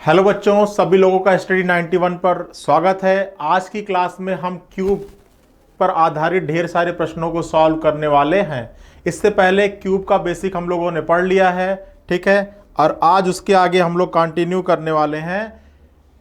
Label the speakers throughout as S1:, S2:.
S1: Hello बच्चों, सभी लोगों का स्टडी 91 पर स्वागत है। आज की क्लास में हम क्यूब पर आधारित ढेर सारे प्रश्नों को सॉल्व करने वाले हैं। इससे पहले क्यूब का बेसिक हम लोगों ने पढ़ लिया है, ठीक है। और आज उसके आगे हम लोग कंटिन्यू करने वाले हैं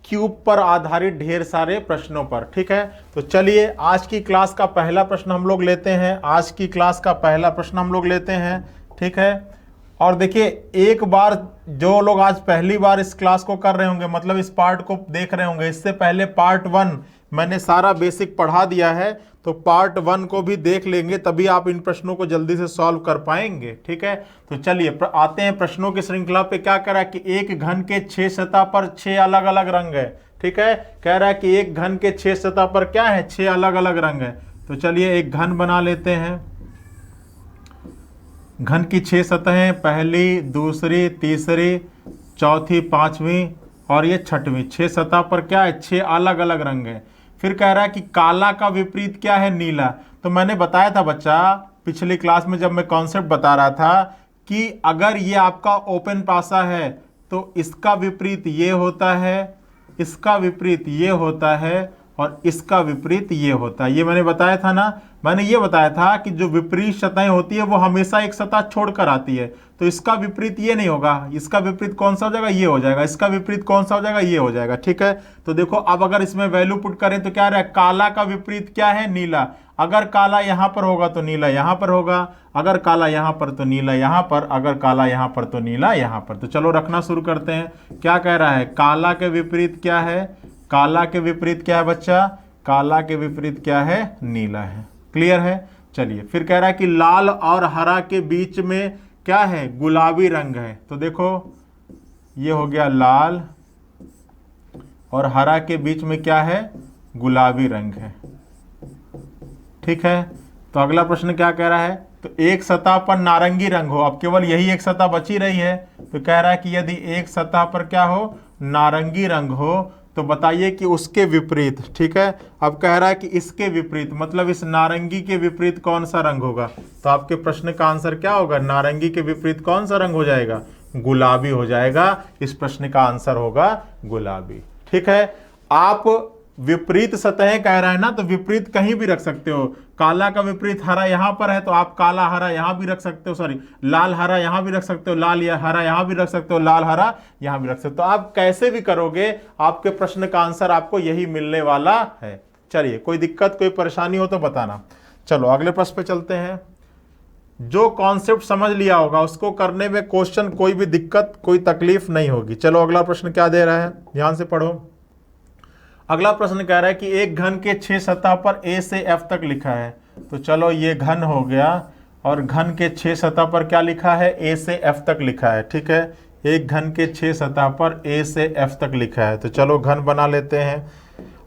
S1: क्यूब पर आधारित ढेर सारे प्रश्नों पर, ठीक है। तो चलिए आज की क्लास का पहला प्रश्न हम लोग लेते हैं। आज की क्लास का पहला प्रश्न हम लोग लेते हैं, ठीक है। और देखिए, एक बार जो लोग आज पहली बार इस क्लास को कर रहे होंगे, मतलब इस पार्ट को देख रहे होंगे, इससे पहले पार्ट 1 मैंने सारा बेसिक पढ़ा दिया है, तो पार्ट 1 को भी देख लेंगे, तभी आप इन प्रश्नों को जल्दी से सॉल्व कर पाएंगे, ठीक है। तो चलिए आते हैं प्रश्नों की श्रृंखला पे। क्या कह रहा है कि एक घन के 6 सतह पर 6 अलग अलग रंग है, ठीक है। कह रहा है कि एक घन के 6 सतह पर क्या है, 6 अलग अलग रंग है। तो चलिए एक घन बना लेते हैं। घन की 6 सतहें, पहली, दूसरी, तीसरी, चौथी, पांचवी और ये छठवीं। 6 सतह पर क्या है, 6 अलग अलग रंग है। फिर कह रहा है कि काला का विपरीत क्या है, नीला। तो मैंने बताया था बच्चा पिछली क्लास में, जब मैं कॉन्सेप्ट बता रहा था, कि अगर ये आपका ओपन पासा है तो इसका विपरीत ये होता है, इसका विपरीत ये होता है और इसका विपरीत ये होता है। ये मैंने बताया था ना। मैंने ये बताया था कि जो विपरीत सतहें होती है वो हमेशा एक सतह छोड़कर आती है, तो इसका विपरीत ये नहीं होगा। इसका विपरीत कौन सा हो जाएगा, ये हो जाएगा। इसका विपरीत कौन सा हो जाएगा, ये हो जाएगा, ठीक है। तो देखो अब अगर इसमें वैल्यू पुट करें तो क्या रहा है, काला का विपरीत क्या है, नीला। अगर काला यहां पर होगा तो नीला यहां पर होगा, अगर काला यहां पर तो नीला यहां पर, अगर काला यहां पर तो नीला यहां पर। तो चलो रखना शुरू करते हैं। क्या कह रहा है, काला के विपरीत क्या है, काला के विपरीत क्या है बच्चा, काला के विपरीत क्या है, नीला है। क्लियर है। चलिए फिर कह रहा है कि लाल और हरा के बीच में क्या है, गुलाबी रंग है। तो देखो ये हो गया लाल और हरा के बीच में क्या है, गुलाबी रंग है, ठीक है। तो अगला प्रश्न क्या कह रहा है, तो एक सतह पर नारंगी रंग हो। अब केवल यही एक सतह बची रही है, तो कह रहा है कि यदि एक सतह पर क्या हो, नारंगी रंग हो, तो बताइए कि उसके विपरीत, ठीक है। अब कह रहा है कि इसके विपरीत, मतलब इस नारंगी के विपरीत कौन सा रंग होगा। तो आपके प्रश्न का आंसर क्या होगा, नारंगी के विपरीत कौन सा रंग हो जाएगा, गुलाबी हो जाएगा। इस प्रश्न का आंसर होगा गुलाबी, ठीक है। आप विपरीत सतहें कह रहा है ना, तो विपरीत कहीं भी रख सकते हो। काला का विपरीत हरा यहां पर है, तो आप काला हरा यहां भी रख सकते हो, सॉरी लाल हरा यहां भी रख सकते हो, लाल या हरा यहां भी रख सकते हो, लाल हरा यहां भी रख सकते हो। आप कैसे भी करोगे, आपके प्रश्न का आंसर आपको यही मिलने वाला है। चलिए कोई दिक्कत कोई परेशानी हो तो बताना। चलो अगले प्रश्न पे चलते हैं। जो कॉन्सेप्ट समझ लिया होगा उसको करने में क्वेश्चन कोई भी दिक्कत कोई तकलीफ नहीं होगी। चलो अगला प्रश्न क्या दे रहा है, ध्यान से पढ़ो। अगला प्रश्न कह रहा है कि एक घन के 6 सतह पर ए से एफ तक लिखा है। तो चलो ये घन हो गया, और घन के 6 सतह पर क्या लिखा है, ए से एफ तक लिखा है, ठीक है। एक घन के 6 सतह पर ए से एफ तक लिखा है। तो चलो घन बना लेते हैं।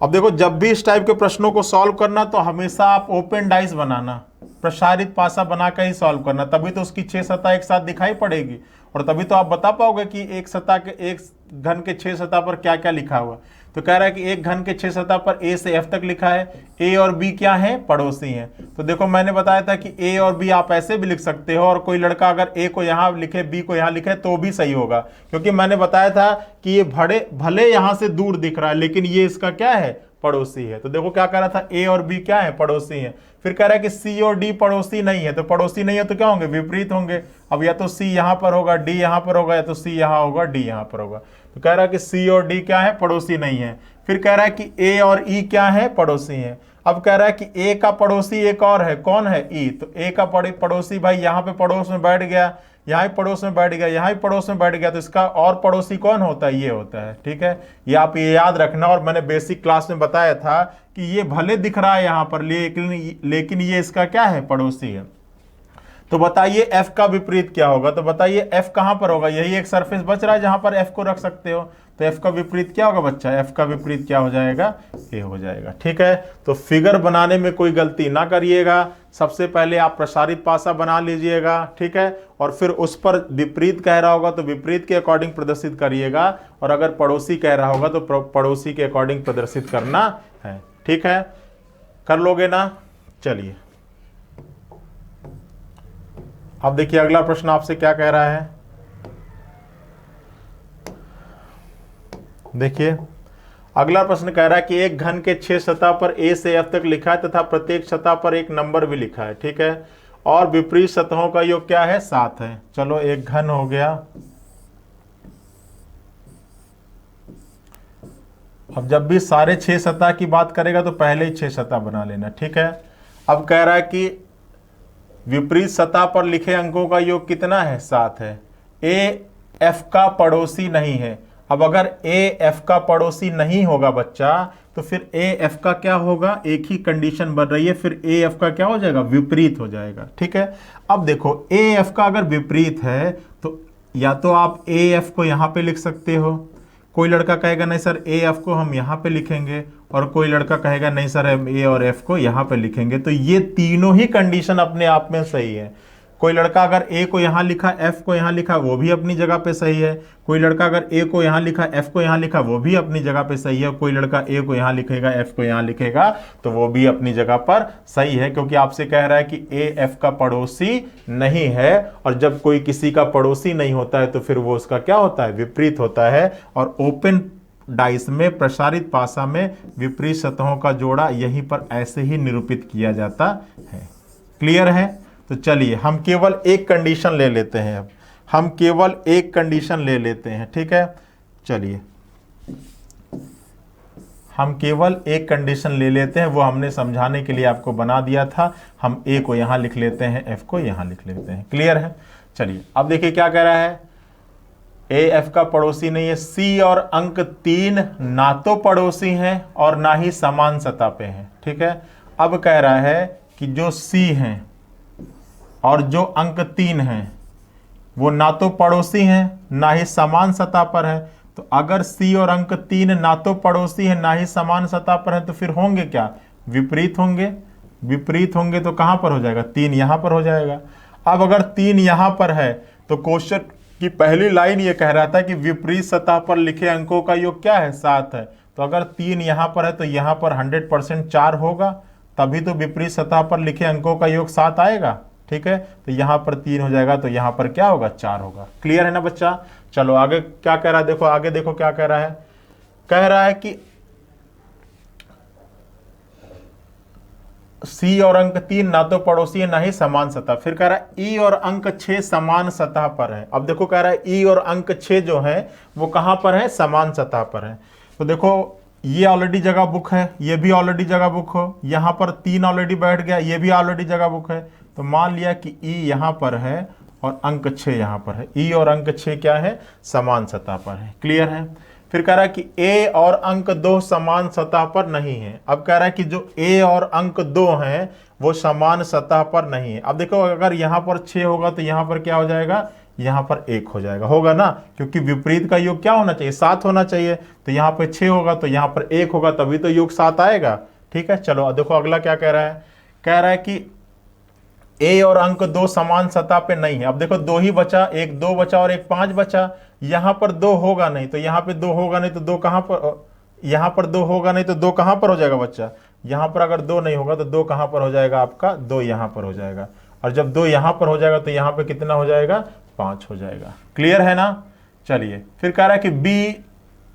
S1: अब देखो, जब भी इस टाइप के प्रश्नों को सॉल्व करना तो हमेशा आप ओपन डाइस बनाना, प्रसारित पासा बनाकर ही सॉल्व करना, तभी तो उसकी 6 सतह एक साथ दिखाई पड़ेगी, और तभी तो आप बता पाओगे कि एक सतह के, एक घन के 6 सतह पर क्या क्या लिखा हुआ। तो कह रहा है कि एक घन के 6 सतह पर ए से एफ तक लिखा है। ए और बी क्या है, पड़ोसी हैं। तो देखो मैंने बताया था कि ए और बी आप ऐसे भी लिख सकते हो, और कोई लड़का अगर ए को यहां लिखे बी को यहां लिखे तो भी सही होगा, क्योंकि मैंने बताया था कि ये भले यहां से दूर दिख रहा है लेकिन ये इसका क्या है, पड़ोसी है। तो देखो क्या कह रहा था, ए और बी क्या है, पड़ोसी हैं। फिर कह रहा है कि सी और डी पड़ोसी नहीं है। तो पड़ोसी नहीं है तो क्या होंगे, विपरीत होंगे। अब या तो सी यहां पर होगा, डी यहां पर होगा, या तो सी यहां होगा, डी यहां पर होगा। तो कह रहा है कि सी और डी क्या है, पड़ोसी नहीं है। फिर कह रहा है कि ए और ई क्या है, पड़ोसी हैं। अब कह रहा है कि ए का पड़ोसी एक और है, कौन है, ई। तो ए का पड़ोसी भाई यहाँ पे पड़ोस में बैठ गया, यहाँ ही पड़ोस में बैठ गया, यहाँ ही पड़ोस में बैठ गया, तो इसका और पड़ोसी कौन होता है, ये होता है, ठीक है। ये आप ये याद रखना। और मैंने बेसिक क्लास में बताया था कि ये भले दिख रहा है यहाँ पर, लेकिन ये इसका क्या है, पड़ोसी है। तो बताइए f का विपरीत क्या होगा। तो बताइए f कहां पर होगा, यही एक सरफेस बच रहा है जहां पर f को रख सकते हो। तो f का विपरीत क्या होगा बच्चा, f का विपरीत क्या हो जाएगा, a हो जाएगा, ठीक है। तो फिगर बनाने में कोई गलती ना करिएगा। सबसे पहले आप प्रसारित पासा बना लीजिएगा, ठीक है, और फिर उस पर विपरीत कह रहा होगा तो विपरीत के अकॉर्डिंग प्रदर्शित करिएगा, और अगर पड़ोसी कह रहा होगा तो पड़ोसी के अकॉर्डिंग प्रदर्शित करना है, ठीक है। कर लोगे ना। चलिए अब देखिए अगला प्रश्न आपसे क्या कह रहा है। देखिए अगला प्रश्न कह रहा है कि एक घन के 6 सतह पर ए से एफ तक लिखा है तथा प्रत्येक सतह पर एक नंबर भी लिखा है, ठीक है, और विपरीत सतहों का योग क्या है, 7 है। चलो एक घन हो गया। अब जब भी सारे 6 सतह की बात करेगा तो पहले ही 6 सतह बना लेना, ठीक है। अब कह रहा है कि विपरीत सतह पर लिखे अंकों का योग कितना है, 7 है। ए एफ का पड़ोसी नहीं है। अब अगर ए एफ का पड़ोसी नहीं होगा बच्चा तो फिर ए एफ का क्या होगा, एक ही कंडीशन बन रही है, फिर ए एफ का क्या हो जाएगा, विपरीत हो जाएगा, ठीक है। अब देखो ए एफ का अगर विपरीत है तो या तो आप ए एफ को यहां पे लिख सकते हो, कोई लड़का कहेगा नहीं सर ए एफ को हम यहाँ पे लिखेंगे, और कोई लड़का कहेगा नहीं सर हम ए और एफ को यहाँ पे लिखेंगे। तो ये तीनों ही कंडीशन अपने आप में सही है। कोई लड़का अगर ए को यहाँ लिखा एफ को यहाँ लिखा वो भी अपनी जगह पे सही है। कोई लड़का अगर ए को यहाँ लिखा एफ को यहाँ लिखा वो भी अपनी जगह पे सही है। कोई लड़का ए को यहाँ लिखेगा एफ को यहाँ लिखेगा तो वो भी अपनी जगह पर सही है, क्योंकि आपसे कह रहा है कि ए एफ का पड़ोसी नहीं है, और जब कोई किसी का पड़ोसी नहीं होता है तो फिर वो उसका क्या होता है, विपरीत होता है। और ओपन डाइस में प्रसारित पासा में विपरीत सतहों का जोड़ा यहीं पर ऐसे ही निरूपित किया जाता है। क्लियर है? तो चलिए हम केवल एक कंडीशन ले लेते हैं। अब हम केवल एक कंडीशन ले लेते हैं, ठीक है। चलिए हम केवल एक कंडीशन ले लेते हैं, वो हमने समझाने के लिए आपको बना दिया था। हम ए को यहां लिख लेते हैं, एफ को यहां लिख लेते हैं। क्लियर है? चलिए अब देखिए क्या कह रहा है, ए एफ का पड़ोसी नहीं है। सी और अंक 3 ना तो पड़ोसी हैं और ना ही समान सतह पे हैं, ठीक है। अब कह रहा है कि जो सी हैं और जो अंक 3 हैं वो ना तो पड़ोसी हैं ना ही समान सतह पर है। तो अगर सी और अंक 3 ना तो पड़ोसी है ना ही समान सतह पर है तो फिर होंगे क्या, विपरीत होंगे। विपरीत होंगे तो कहां पर हो जाएगा, 3 यहां पर हो जाएगा। अब अगर 3 यहां पर है तो क्वेश्चन की पहली लाइन ये कह रहा था कि विपरीत सतह पर लिखे अंकों का योग क्या है, 7 है। तो अगर 3 यहां पर है तो यहां पर 100% 4 होगा, तभी तो विपरीत सतह पर लिखे अंकों का योग 7 आएगा, ठीक है। तो यहां पर 3 हो जाएगा तो यहां पर क्या होगा, 4 होगा। क्लियर है ना बच्चा? चलो आगे क्या कह रहा है, देखो आगे देखो क्या कह रहा है। कह रहा है कि सी और अंक 3 ना तो पड़ोसी है ना ही समान सतह। फिर कह रहा है ई और अंक 6 समान सतह पर है। अब देखो कह रहा है ई और अंक 6 जो है वो कहां पर है, समान सतह पर है। तो देखो ये ऑलरेडी जगह बुक है, ये भी ऑलरेडी जगह बुक हो, यहां पर 3 ऑलरेडी बैठ गया, ये भी ऑलरेडी जगह बुक है। तो मान लिया कि ई यहां पर है और अंक 6 यहां पर है। ई और अंक 6 क्या है, समान सतह पर है। क्लियर है? फिर कह रहा है कि ए और अंक 2 समान सतह पर नहीं है। अब कह रहा है कि जो ए और अंक 2 हैं वो समान सतह पर नहीं है। अब देखो अगर यहां पर 6 होगा तो यहां पर क्या हो जाएगा, यहां पर 1 हो जाएगा, होगा ना, क्योंकि विपरीत का योग क्या होना चाहिए, 7 होना चाहिए। तो यहां पर 6 होगा तो यहां पर 1 होगा, तभी तो योग 7 आएगा, ठीक है। चलो देखो अगला क्या कह रहा है। कह रहा है कि ए और अंक 2 समान सतह पे नहीं है। अब देखो 2 ही बचा, एक 2 बचा और एक 5 बचा। यहां पर 2 होगा नहीं तो यहां पे 2 होगा नहीं तो 2 कहां पर, यहां पर 2 होगा नहीं तो 2 कहां पर हो जाएगा बच्चा, यहां पर अगर 2 नहीं होगा तो 2 कहां पर हो जाएगा आपका, 2 यहां पर हो जाएगा। और जब 2 यहां पर हो जाएगा तो यहां पे कितना हो जाएगा, 5 हो जाएगा। क्लियर है ना? चलिए फिर कह रहा है कि बी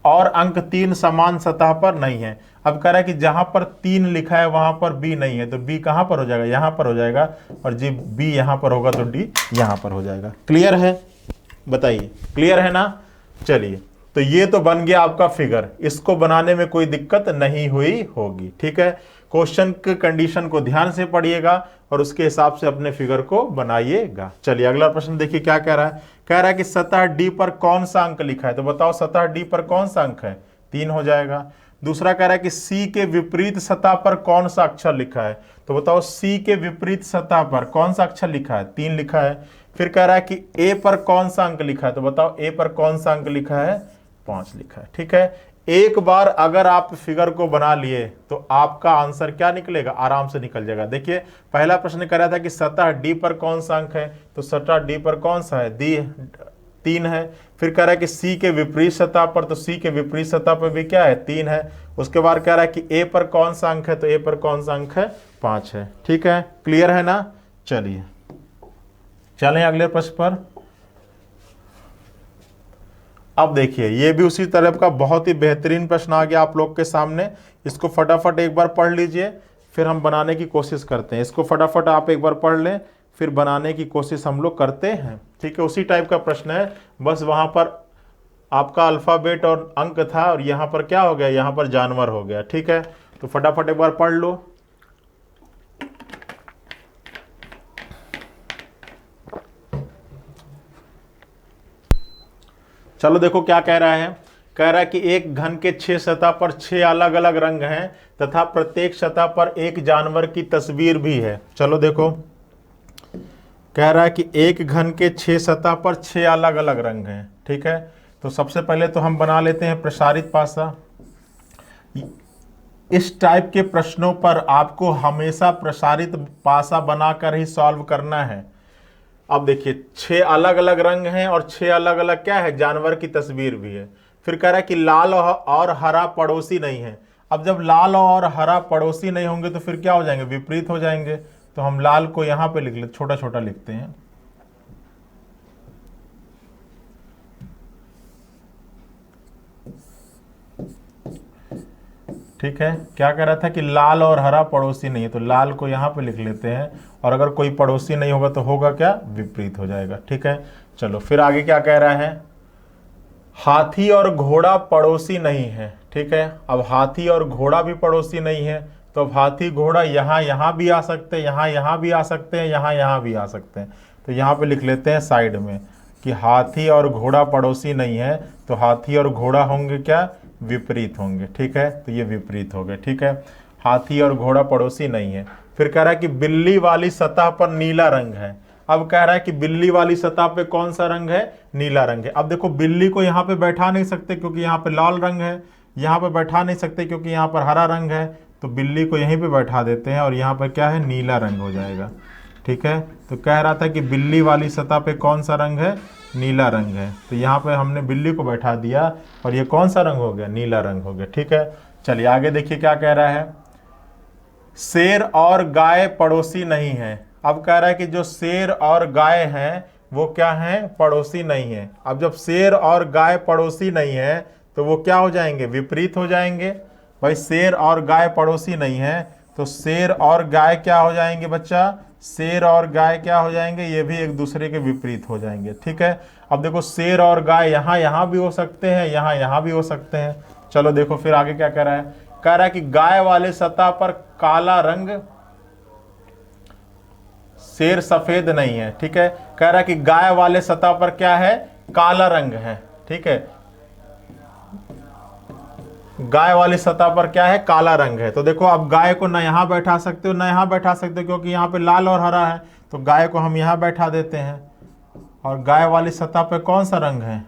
S1: और अंक 3 समान सतह पर नहीं है। अब कह रहा है कि जहां पर 3 लिखा है वहां पर बी नहीं है, तो बी कहां पर हो जाएगा, यहां पर हो जाएगा। और जब बी यहां पर होगा तो डी यहां पर हो जाएगा। क्लियर है? बताइए क्लियर है ना? चलिए तो ये तो बन गया आपका फिगर, इसको बनाने में कोई दिक्कत नहीं हुई होगी, ठीक है। क्वेश्चन के कंडीशन को ध्यान से पढ़िएगा और उसके हिसाब से अपने फिगर को बनाइएगा। चलिए अगला प्रश्न देखिए क्या कह रहा है। कह रहा है कि सतह डी पर कौन सा अंक लिखा है, तो बताओ सतह डी पर कौन सा अंक है, 3 हो जाएगा। दूसरा कह रहा है कि सी के विपरीत सतह पर कौन सा अक्षर लिखा है, तो बताओ सी के विपरीत सतह पर कौन सा अक्षर लिखा है, 3 लिखा है। फिर कह रहा है कि ए पर कौन सा अंक लिखा है, तो बताओ ए पर कौन सा अंक लिखा है, 5 लिखा है, ठीक है। एक बार अगर आप फिगर को बना लिए तो आपका आंसर क्या निकलेगा, आराम से निकल जाएगा। देखिए पहला प्रश्न कर रहा था कि सतह डी पर कौन सा अंक है, तो सतह डी पर कौन सा है, डी 3 है। फिर कह रहा है कि सी के विपरीत सतह पर, तो सी के विपरीत सतह पर भी क्या है, 3 है। उसके बाद कह रहा है कि ए पर कौन सा अंक है, तो ए पर कौन सा अंक है, 5 है, ठीक है। क्लियर है ना? चलिए चलें अगले प्रश्न पर। अब देखिए ये भी उसी तरह का बहुत ही बेहतरीन प्रश्न आ गया आप लोग के सामने। इसको फटाफट एक बार पढ़ लीजिए, फिर हम बनाने की कोशिश करते हैं। इसको फटाफट आप एक बार पढ़ लें, फिर बनाने की कोशिश हम लोग करते हैं। ठीक है, उसी टाइप का प्रश्न है, बस वहां पर आपका अल्फ़ाबेट और अंक था और यहाँ पर क्या हो गया, यहाँ पर जानवर हो गया। ठीक है, तो फटाफट एक बार पढ़ लो। चलो देखो क्या कह रहा है। कह रहा है कि एक घन के 6 सतह पर 6 अलग अलग रंग हैं तथा प्रत्येक सतह पर एक जानवर की तस्वीर भी है। चलो देखो, कह रहा है कि एक घन के 6 सतह पर 6 अलग अलग रंग हैं। ठीक है, तो सबसे पहले तो हम बना लेते हैं प्रसारित पासा। इस टाइप के प्रश्नों पर आपको हमेशा प्रसारित पासा बनाकर ही सॉल्व करना है। अब देखिए 6 अलग अलग रंग हैं और 6 अलग अलग क्या है, जानवर की तस्वीर भी है। फिर कह रहा है कि लाल और हरा पड़ोसी नहीं है। अब जब लाल और हरा पड़ोसी नहीं होंगे तो फिर क्या हो जाएंगे, विपरीत हो जाएंगे। तो हम लाल को यहां पे लिख लेते, छोटा छोटा लिखते हैं। ठीक है, क्या कह रहा था कि लाल और हरा पड़ोसी नहीं है, तो लाल को यहां पे लिख लेते हैं। और अगर कोई पड़ोसी नहीं होगा तो होगा क्या, विपरीत हो जाएगा। ठीक है, चलो फिर आगे क्या कह रहा है, हाथी और घोड़ा पड़ोसी नहीं है। ठीक है, अब हाथी और घोड़ा भी पड़ोसी नहीं है, तो अब हाथी घोड़ा यहाँ भी आ सकते हैं, यहाँ भी आ सकते हैं, यहाँ भी आ सकते हैं। तो यहाँ पे लिख लेते हैं साइड में कि हाथी और घोड़ा पड़ोसी नहीं है, तो हाथी और घोड़ा होंगे क्या, विपरीत होंगे। ठीक है, तो ये विपरीत हो गए। ठीक है, हाथी और घोड़ा पड़ोसी नहीं है। फिर कह रहा है कि बिल्ली वाली सतह पर नीला रंग है। अब कह रहा है कि बिल्ली वाली सतह पे कौन सा रंग है, नीला रंग है। अब देखो बिल्ली को यहाँ पे बैठा नहीं सकते क्योंकि यहाँ पे लाल रंग है, यहाँ पे बैठा नहीं सकते क्योंकि यहाँ पर हरा रंग है, तो बिल्ली को यहीं पे बैठा देते हैं और यहाँ पर क्या है, नीला रंग हो जाएगा। ठीक है, तो कह रहा था कि बिल्ली वाली सतह पे कौन सा रंग है, नीला रंग है। तो यहाँ पे हमने बिल्ली को बैठा दिया और ये कौन सा रंग हो गया, नीला रंग हो गया। ठीक है, चलिए आगे देखिए क्या कह रहा है, शेर और गाय पड़ोसी नहीं है। अब कह रहा है कि जो शेर और गाय हैं वो क्या हैं, पड़ोसी नहीं है। अब जब शेर और गाय पड़ोसी नहीं है तो वो क्या हो जाएंगे, विपरीत हो जाएंगे। भाई शेर और गाय पड़ोसी नहीं है तो शेर और गाय क्या हो जाएंगे बच्चा, शेर और गाय क्या हो जाएंगे, ये भी एक दूसरे के विपरीत हो जाएंगे। ठीक है, अब देखो शेर और गाय यहाँ भी हो सकते हैं, यहाँ भी हो सकते हैं। चलो देखो फिर आगे क्या कह रहा है, कह रहा है कि गाय वाले सतह पर काला रंग, शेर सफेद नहीं है। ठीक है, कह रहा है कि गाय वाले सतह पर क्या है, काला रंग है। ठीक है, गाय वाली सतह पर क्या है, काला रंग है। तो देखो अब गाय को ना यहाँ बैठा सकते हो ना यहाँ बैठा सकते हो क्योंकि यहाँ पे लाल और हरा है, तो गाय को हम यहाँ बैठा देते हैं। और गाय वाली सतह पे कौन सा रंग है,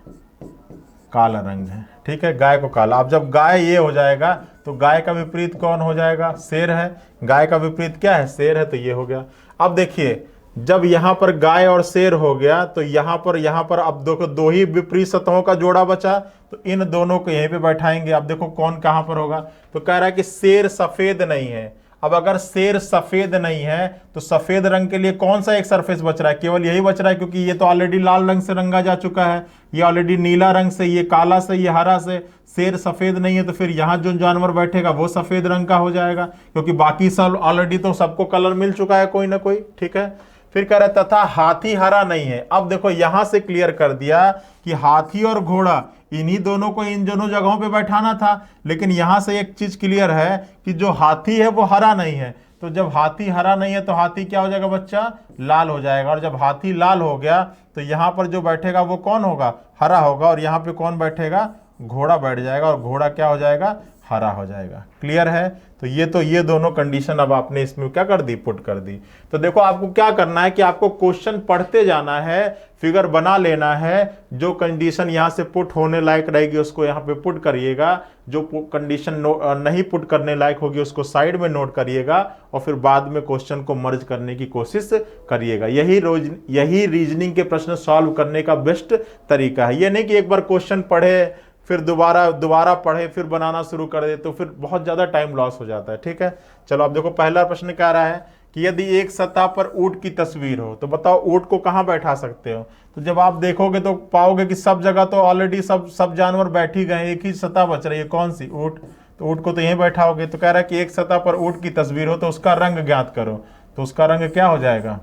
S1: काला रंग है। ठीक है, गाय को काला। अब जब गाय ये हो जाएगा तो गाय का विपरीत कौन हो जाएगा, शेर है। गाय का विपरीत क्या है, शेर है, तो ये हो गया। अब देखिए जब यहाँ पर गाय और शेर हो गया तो यहाँ पर अब देखो दो ही विपरीत सतहों का जोड़ा बचा, तो इन दोनों को यहीं पे बैठाएंगे। अब देखो कौन कहाँ पर होगा, तो कह रहा है कि शेर सफेद नहीं है। अब अगर शेर सफेद नहीं है तो सफेद रंग के लिए कौन सा एक सरफेस बच रहा है, केवल यही बच रहा है क्योंकि ये तो ऑलरेडी लाल रंग से रंगा जा चुका है, ये ऑलरेडी नीला रंग से, ये काला से, ये हरा से। शेर सफेद नहीं है तो फिर यहाँ जो जानवर बैठेगा वो सफेद रंग का हो जाएगा क्योंकि बाकी सब ऑलरेडी तो सबको कलर मिल चुका है कोई ना कोई। ठीक है, फिर कह रहा है तथा हाथी हरा नहीं है। अब देखो यहां से क्लियर कर दिया कि हाथी और घोड़ा इन्हीं दोनों को इन दोनों जगहों पे बैठाना था, लेकिन यहां से एक चीज क्लियर है कि जो हाथी है वो हरा नहीं है। तो जब हाथी हरा नहीं है तो हाथी क्या हो जाएगा बच्चा, लाल हो जाएगा। और जब हाथी लाल हो गया तो यहां पर जो बैठेगा वो कौन होगा, हरा होगा। और यहाँ पे कौन बैठेगा, घोड़ा बैठ जाएगा और घोड़ा क्या हो जाएगा, हरा हो जाएगा। क्लियर है, तो ये दोनों कंडीशन अब आपने इसमें क्या कर दी, पुट कर दी। तो देखो आपको क्या करना है कि आपको क्वेश्चन पढ़ते जाना है, फिगर बना लेना है, जो कंडीशन यहाँ से पुट होने लायक रहेगी उसको यहाँ पे पुट करिएगा, जो कंडीशन नहीं पुट करने लायक होगी उसको साइड में नोट करिएगा और फिर बाद में क्वेश्चन को मर्ज करने की कोशिश करिएगा। यही रीजनिंग के प्रश्न सॉल्व करने का बेस्ट तरीका है। ये नहीं कि एक बार क्वेश्चन पढ़े फिर दोबारा पढ़े फिर बनाना शुरू कर दे तो फिर बहुत ज़्यादा टाइम लॉस हो जाता है। ठीक है, चलो अब देखो पहला प्रश्न क्या रहा है, कि यदि एक सतह पर ऊंट की तस्वीर हो तो बताओ ऊंट को कहाँ बैठा सकते हो। तो जब आप देखोगे तो पाओगे कि सब जगह तो ऑलरेडी सब जानवर बैठ ही गए, एक ही सतह बच रही है, कौन सी? ऊंट। तो ऊंट को तो यहीं बैठाओगे। तो कह रहा है कि एक सतह पर ऊंट की तस्वीर हो तो उसका रंग ज्ञात करो। तो उसका रंग क्या हो जाएगा?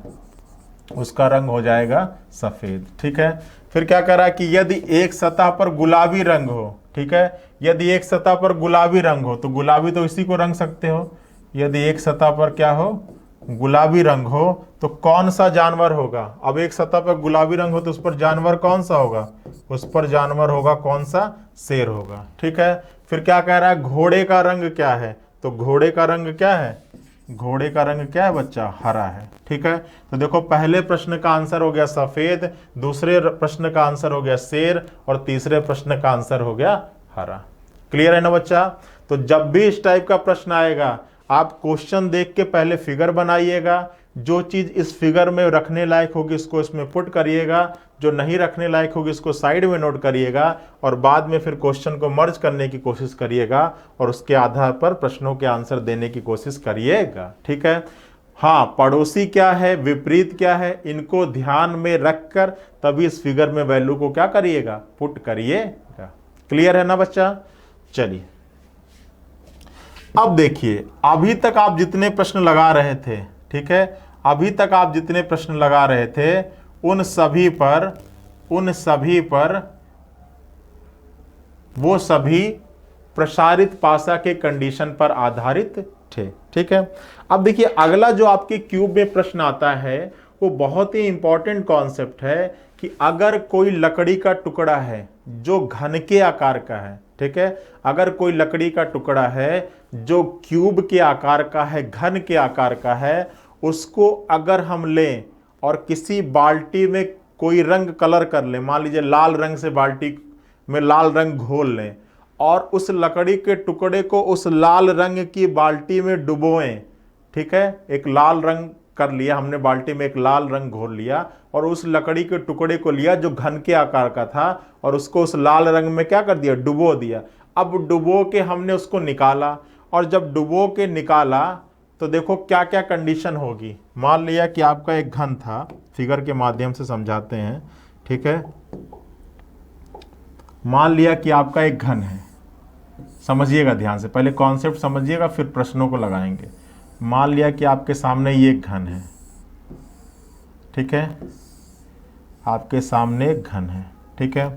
S1: उसका रंग हो जाएगा सफेद। ठीक है। फिर क्या कह रहा है कि यदि एक सतह पर गुलाबी रंग हो, ठीक है, यदि एक सतह पर गुलाबी रंग हो, तो गुलाबी तो इसी को रंग सकते हो। यदि एक सतह पर क्या हो? गुलाबी रंग हो, तो कौन सा जानवर होगा? अब एक सतह पर गुलाबी रंग हो तो उस पर जानवर कौन सा होगा? उस पर जानवर होगा कौन सा? शेर होगा। ठीक है। फिर क्या कह रहा है? घोड़े का रंग क्या है? तो घोड़े का रंग क्या है? घोड़े का रंग क्या है बच्चा? हरा है। ठीक है। तो देखो पहले प्रश्न का आंसर हो गया सफेद, दूसरे प्रश्न का आंसर हो गया शेर, और तीसरे प्रश्न का आंसर हो गया हरा। क्लियर है ना बच्चा? तो जब भी इस टाइप का प्रश्न आएगा, आप क्वेश्चन देख के पहले फिगर बनाइएगा, जो चीज इस फिगर में रखने लायक होगी इसको इसमें पुट करिएगा, जो नहीं रखने लायक होगी इसको साइड में नोट करिएगा, और बाद में फिर क्वेश्चन को मर्ज करने की कोशिश करिएगा और उसके आधार पर प्रश्नों के आंसर देने की कोशिश करिएगा। ठीक है। हाँ, पड़ोसी क्या है, विपरीत क्या है, इनको ध्यान में रखकर तभी इस फिगर में वैल्यू को क्या करिएगा? पुट करिएगा। क्लियर है ना बच्चा? चलिए अब देखिए, अभी तक आप जितने प्रश्न लगा रहे थे, ठीक है, अभी तक आप जितने प्रश्न लगा रहे थे उन सभी पर वो सभी प्रसारित पासा के कंडीशन पर आधारित थे। ठीक है। अब देखिए अगला जो आपके क्यूब में प्रश्न आता है वो बहुत ही इंपॉर्टेंट कॉन्सेप्ट है कि अगर कोई लकड़ी का टुकड़ा है जो घन के आकार का है, ठीक है, अगर कोई लकड़ी का टुकड़ा है जो क्यूब के आकार का है, घन के आकार का है, उसको अगर हम लें और किसी बाल्टी में कोई रंग कलर कर लें, मान लीजिए लाल रंग से बाल्टी में लाल रंग घोल लें और उस लकड़ी के टुकड़े को उस लाल रंग की बाल्टी में डुबोएं, ठीक है, एक लाल रंग कर लिया हमने, बाल्टी में एक लाल रंग घोल लिया और उस लकड़ी के टुकड़े को लिया जो घन के आकार का था और उसको उस लाल रंग में क्या कर दिया? डुबो दिया। अब डुबो के हमने उसको निकाला, और जब डुबो के निकाला तो देखो क्या क्या कंडीशन होगी। मान लिया कि आपका एक घन था, फिगर के माध्यम से समझाते हैं, ठीक है, मान लिया कि आपका एक घन है, समझिएगा ध्यान से, पहले कॉन्सेप्ट समझिएगा फिर प्रश्नों को लगाएंगे। मान लिया कि आपके सामने ये एक घन है, ठीक है, आपके सामने एक घन है, ठीक है,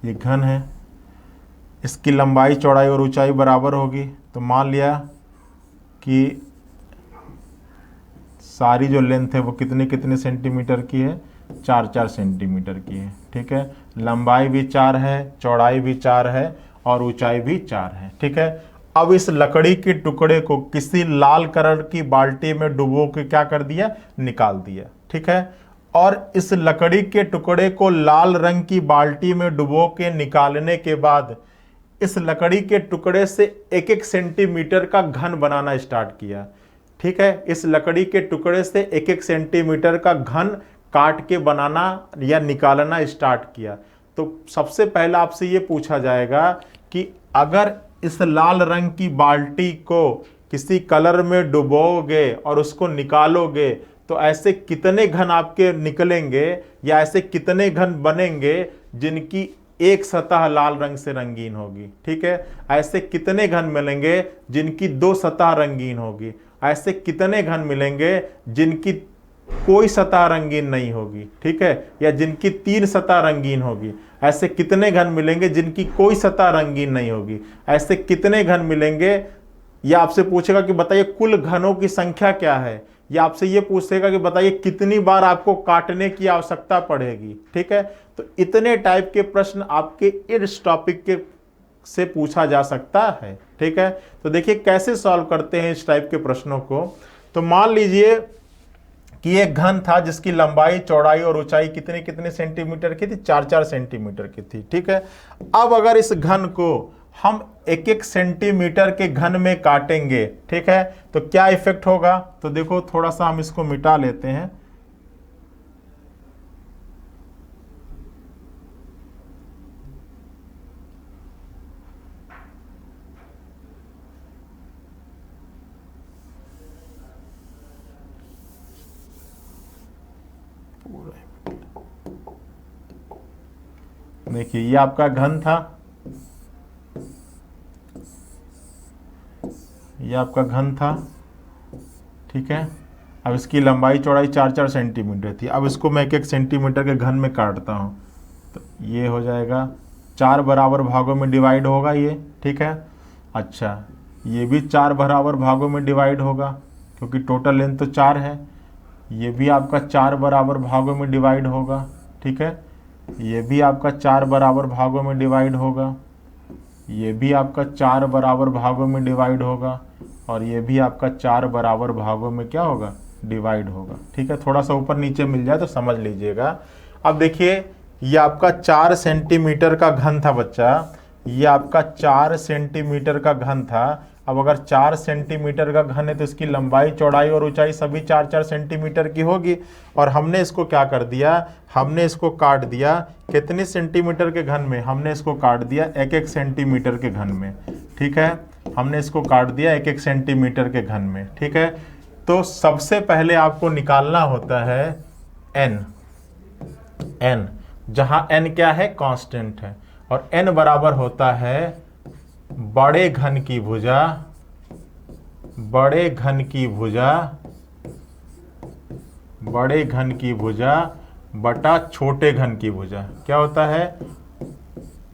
S1: ये घन है, इसकी लंबाई चौड़ाई और ऊंचाई बराबर होगी। तो मान लिया कि सारी जो लेंथ है वो कितने कितने सेंटीमीटर की है? 4-4 सेंटीमीटर की है। ठीक है। लंबाई भी 4 है, चौड़ाई भी 4 है और ऊंचाई भी 4 है। ठीक है। अब इस लकड़ी के टुकड़े को किसी लाल कलर की बाल्टी में डुबो के क्या कर दिया? निकाल दिया। ठीक है। और इस लकड़ी के टुकड़े को लाल रंग की बाल्टी में डुबो के निकालने के बाद इस लकड़ी के टुकड़े से 1-1 सेंटीमीटर का घन बनाना स्टार्ट किया। ठीक है। इस लकड़ी के टुकड़े से 1-1 सेंटीमीटर का घन काट के बनाना या निकालना स्टार्ट किया। तो सबसे पहला आपसे ये पूछा जाएगा कि अगर इस लाल रंग की बाल्टी को किसी कलर में डुबोगे और उसको निकालोगे तो ऐसे कितने घन आपके निकलेंगे या ऐसे कितने घन बनेंगे जिनकी एक सतह लाल रंग से रंगीन होगी। ठीक है। ऐसे कितने घन मिलेंगे जिनकी 2 सतह रंगीन होगी। ऐसे कितने घन मिलेंगे जिनकी कोई सतह रंगीन नहीं होगी। ठीक है। या जिनकी 3 सतह रंगीन होगी। ऐसे कितने घन मिलेंगे जिनकी कोई सतह रंगीन नहीं होगी। ऐसे कितने घन मिलेंगे, या आपसे पूछेगा कि बताइए कुल घनों की संख्या क्या है, या आपसे ये पूछेगा कि बताइए कितनी बार आपको काटने की आवश्यकता पड़ेगी। ठीक है। तो इतने टाइप के प्रश्न आपके इस टॉपिक के से पूछा जा सकता है। ठीक है। तो देखिए कैसे सॉल्व करते हैं इस टाइप के प्रश्नों को। तो मान लीजिए कि एक घन था जिसकी लंबाई चौड़ाई और ऊंचाई कितने कितने सेंटीमीटर की थी? 4-4 सेंटीमीटर की थी। ठीक है। अब अगर इस घन को हम 1-1 सेंटीमीटर के घन में काटेंगे, ठीक है, तो क्या इफेक्ट होगा? तो देखो थोड़ा सा हम इसको मिटा लेते हैं। देखिए ये आपका घन था, ये आपका घन था, ठीक है। अब इसकी लंबाई चौड़ाई 4-4 सेंटीमीटर थी। अब इसको मैं 1-1 सेंटीमीटर के घन में काटता हूँ, तो ये हो जाएगा 4 बराबर भागों में डिवाइड होगा ये, ठीक है। अच्छा, ये भी 4 बराबर भागों में डिवाइड होगा क्योंकि टोटल लेंथ तो 4 है। ये भी आपका 4 बराबर भागों में डिवाइड होगा, ठीक है। ये भी आपका 4 बराबर भागों में डिवाइड होगा, ये भी आपका 4 बराबर भागों में डिवाइड होगा, और ये भी आपका 4 बराबर भागों में क्या होगा, डिवाइड होगा, ठीक है। थोड़ा सा ऊपर नीचे मिल जाए तो समझ लीजिएगा। अब देखिए ये आपका 4 सेंटीमीटर का घन था बच्चा, ये आपका 4 सेंटीमीटर का घन था। अब अगर 4 सेंटीमीटर का घन है तो इसकी लंबाई चौड़ाई और ऊंचाई सभी 4-4 सेंटीमीटर की होगी। और हमने इसको क्या कर दिया, हमने इसको काट दिया कितने सेंटीमीटर के घन में, हमने इसको काट दिया 1-1 सेंटीमीटर के घन में, ठीक है। हमने इसको काट दिया 1-1 सेंटीमीटर के घन में, ठीक है। तो सबसे पहले आपको निकालना होता है n, जहां n क्या है, कांस्टेंट है, और n बराबर होता है बड़े घन की भुजा, बड़े घन की भुजा, बड़े घन की भुजा बटा छोटे घन की भुजा। क्या होता है,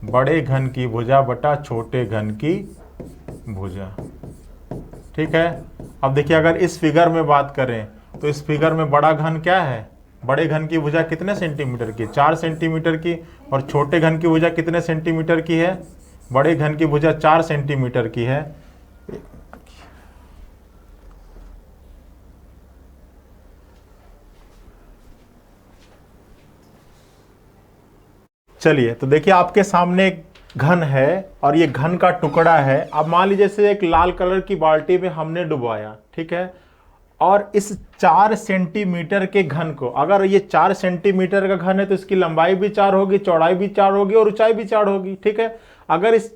S1: बड़े घन की भुजा बटा छोटे घन की भुजा, ठीक है। अब देखिए अगर इस फिगर में बात करें तो इस फिगर में बड़ा घन क्या है, बड़े घन की भुजा कितने सेंटीमीटर की, 4 सेंटीमीटर की, और छोटे घन की भुजा कितने सेंटीमीटर की है, बड़े घन की भुजा 4 सेंटीमीटर की है। चलिए तो देखिए आपके सामने एक घन है और ये घन का टुकड़ा है। अब मान लीजिए जैसे एक लाल कलर की बाल्टी में हमने डुबाया, ठीक है, और इस 4 सेंटीमीटर के घन को, अगर ये 4 सेंटीमीटर का घन है तो इसकी लंबाई भी 4 होगी, चौड़ाई भी 4 होगी और ऊंचाई भी 4 होगी, ठीक है। अगर इस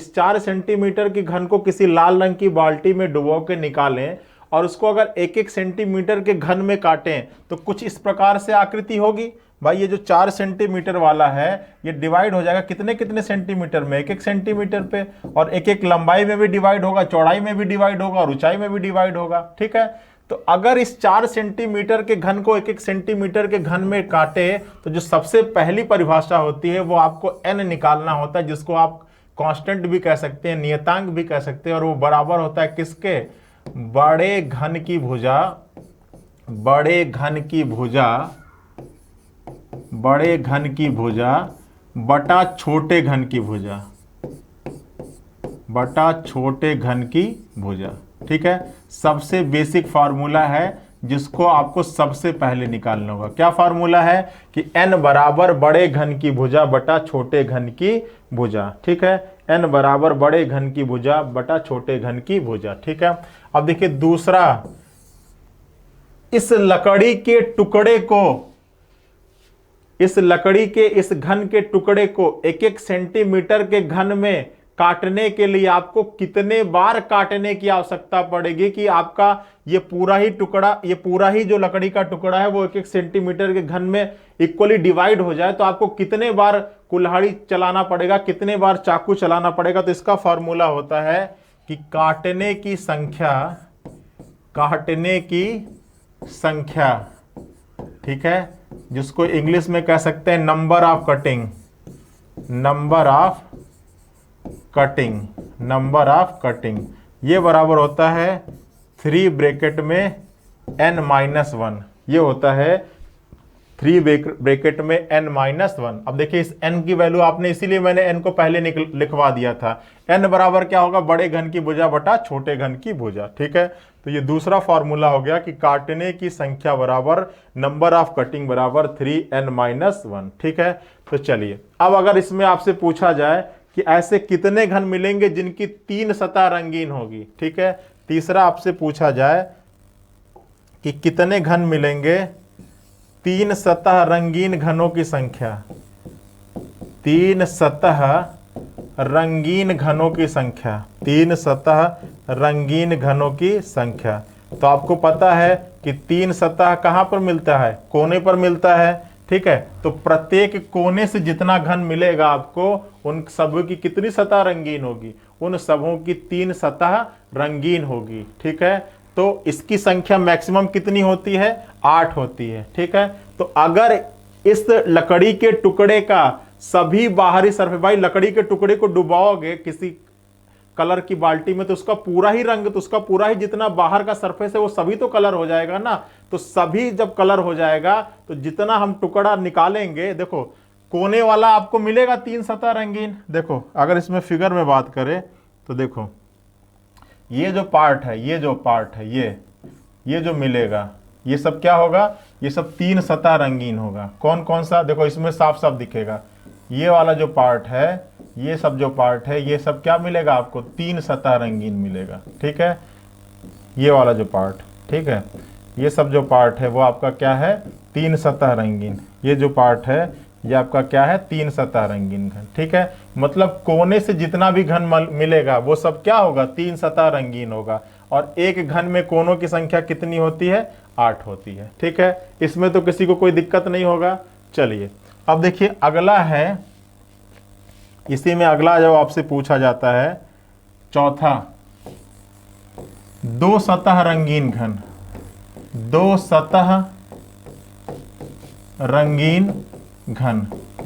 S1: 4 सेंटीमीटर के घन को किसी लाल रंग की बाल्टी में डुबो के निकालें और उसको अगर 1-1 सेंटीमीटर के घन में काटें तो कुछ इस प्रकार से आकृति होगी। भाई ये जो 4 सेंटीमीटर वाला है ये डिवाइड हो जाएगा कितने कितने सेंटीमीटर में, 1-1 सेंटीमीटर पे, और 1-1 लंबाई में भी डिवाइड होगा, चौड़ाई में भी डिवाइड होगा और ऊंचाई में भी डिवाइड होगा, ठीक है। तो अगर इस 4 सेंटीमीटर के घन को 1-1 सेंटीमीटर के घन में काटे तो जो सबसे पहली परिभाषा होती है वो आपको n निकालना होता है, जिसको आप कांस्टेंट भी कह सकते हैं, नियतांक भी कह सकते हैं, और वो बराबर होता है किसके, बड़े घन की भुजा, बड़े घन की भुजा, बड़े घन की भुजा बटा छोटे घन की भुजा, बटा छोटे घन की भुजा, ठीक है। सबसे बेसिक फार्मूला है जिसको आपको सबसे पहले निकालना होगा। क्या फार्मूला है कि n बराबर बड़े घन की भुजा बटा छोटे घन की भुजा, ठीक है। n बराबर बड़े घन की भुजा बटा छोटे घन की भुजा, ठीक है। अब देखिए दूसरा, इस लकड़ी के टुकड़े को, इस लकड़ी के इस घन के टुकड़े को 1-1 सेंटीमीटर के घन में काटने के लिए आपको कितने बार काटने की आवश्यकता पड़ेगी कि आपका ये पूरा ही टुकड़ा, ये पूरा ही जो लकड़ी का टुकड़ा है वो 1-1 सेंटीमीटर के घन में इक्वली डिवाइड हो जाए। तो आपको कितने बार कुल्हाड़ी चलाना पड़ेगा, कितने बार चाकू चलाना पड़ेगा। तो इसका फॉर्मूला होता है कि काटने की संख्या, काटने की संख्या, ठीक है, जिसको इंग्लिश में कह सकते हैं number of cutting, number of cutting, number of cutting, ये बराबर होता है 3 ब्रैकेट में n-1, ये होता है 3 ब्रैकेट में n-1। अब देखिए इस n की वैल्यू आपने, इसीलिए मैंने n को पहले लिखवा दिया था। n बराबर क्या होगा, बड़े घन की भुजा बटा छोटे घन की भुजा, ठीक है। तो ये दूसरा फॉर्मूला हो गया कि काटने की संख्या बराबर नंबर ऑफ कटिंग बराबर 3n-1, ठीक है। तो चलिए अब अगर इसमें आपसे पूछा जाए कि ऐसे कितने घन मिलेंगे जिनकी 3 सतह रंगीन होगी, ठीक है। तीसरा आपसे पूछा जाए कि कितने घन मिलेंगे 3 सतह रंगीन घनों की संख्या, 3 सतह रंगीन घनों की संख्या, 3 सतह रंगीन घनों की संख्या। तो आपको पता है कि 3 सतह कहाँ पर मिलता है, कोने पर मिलता है, ठीक है। तो प्रत्येक कोने से जितना घन मिलेगा आपको, उन सबों की कितनी सतह रंगीन होगी, उन सबों की 3 सतह रंगीन होगी, ठीक है। तो इसकी संख्या मैक्सिमम कितनी होती है, 8 होती है, ठीक है। तो अगर इस लकड़ी के टुकड़े का सभी बाहरी सरफेस, भाई लकड़ी के टुकड़े को डुबाओगे किसी कलर की बाल्टी में तो उसका पूरा ही रंग, तो उसका पूरा ही जितना बाहर का सरफेस है वो सभी तो कलर हो जाएगा ना। तो सभी जब कलर हो जाएगा तो जितना हम टुकड़ा निकालेंगे, देखो कोने वाला आपको मिलेगा 3 सतह रंगीन। देखो अगर इसमें फिगर में बात करें तो देखो ये जो पार्ट है, ये जो पार्ट है, ये जो मिलेगा, ये सब क्या होगा, ये सब 3 सतह रंगीन होगा। कौन कौन सा, देखो इसमें साफ साफ दिखेगा, ये वाला जो पार्ट है, ये सब जो पार्ट है, ये सब क्या मिलेगा आपको, 3 सतह रंगीन मिलेगा, ठीक है। ये वाला जो पार्ट, ठीक है, ये सब जो पार्ट है वो आपका क्या है, 3 सतह रंगीन। ये जो पार्ट है ये आपका क्या है, 3 सतह रंगीन घन, ठीक है। मतलब कोने से जितना भी घन मिलेगा वो सब क्या होगा, 3 सतह रंगीन होगा। और एक घन में कोनों की संख्या कितनी होती है, 8 होती है, ठीक है। इसमें तो किसी को कोई दिक्कत नहीं होगा। चलिए अब देखिए अगला है, इसी में अगला जो आपसे पूछा जाता है, चौथा, 2 सतह रंगीन घन। 2 सतह रंगीन घन,